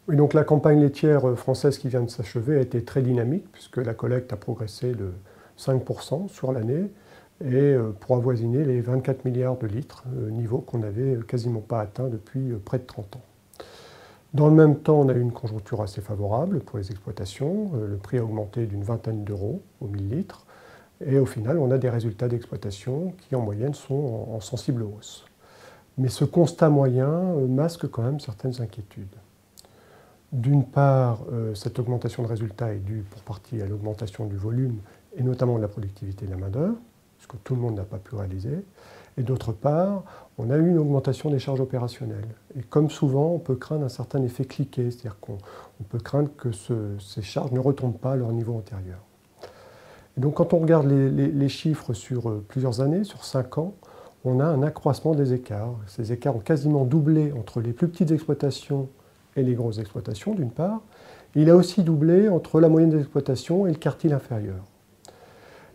Oui, donc la campagne laitière française qui vient de s'achever a été très dynamique puisque la collecte a progressé de 5% sur l'année et pour avoisiner les 24 milliards de litres, niveau qu'on n'avait quasiment pas atteint depuis près de 30 ans. Dans le même temps, on a eu une conjoncture assez favorable pour les exploitations. Le prix a augmenté d'une vingtaine d'euros au 1000 litres. Et au final, on a des résultats d'exploitation qui, en moyenne, sont en sensible hausse. Mais ce constat moyen masque quand même certaines inquiétudes. D'une part, cette augmentation de résultats est due pour partie à l'augmentation du volume et notamment de la productivité de la main-d'œuvre, ce que tout le monde n'a pas pu réaliser. Et d'autre part, on a eu une augmentation des charges opérationnelles. Et comme souvent, on peut craindre un certain effet cliquet, c'est-à-dire qu'on peut craindre que ces charges ne retombent pas à leur niveau antérieur. Et donc quand on regarde les chiffres sur plusieurs années, sur 5 ans, on a un accroissement des écarts. Ces écarts ont quasiment doublé entre les plus petites exploitations et les grosses exploitations, d'une part. Il a aussi doublé entre la moyenne des exploitations et le quartile inférieur.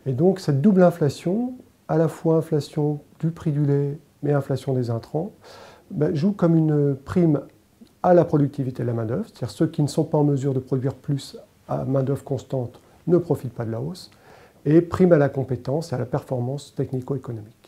Et donc cette double inflation, à la fois inflation du prix du lait, mais inflation des intrants, joue comme une prime à la productivité de la main-d'œuvre, c'est-à-dire ceux qui ne sont pas en mesure de produire plus à main-d'œuvre constante ne profitent pas de la hausse, et prime à la compétence et à la performance technico-économique.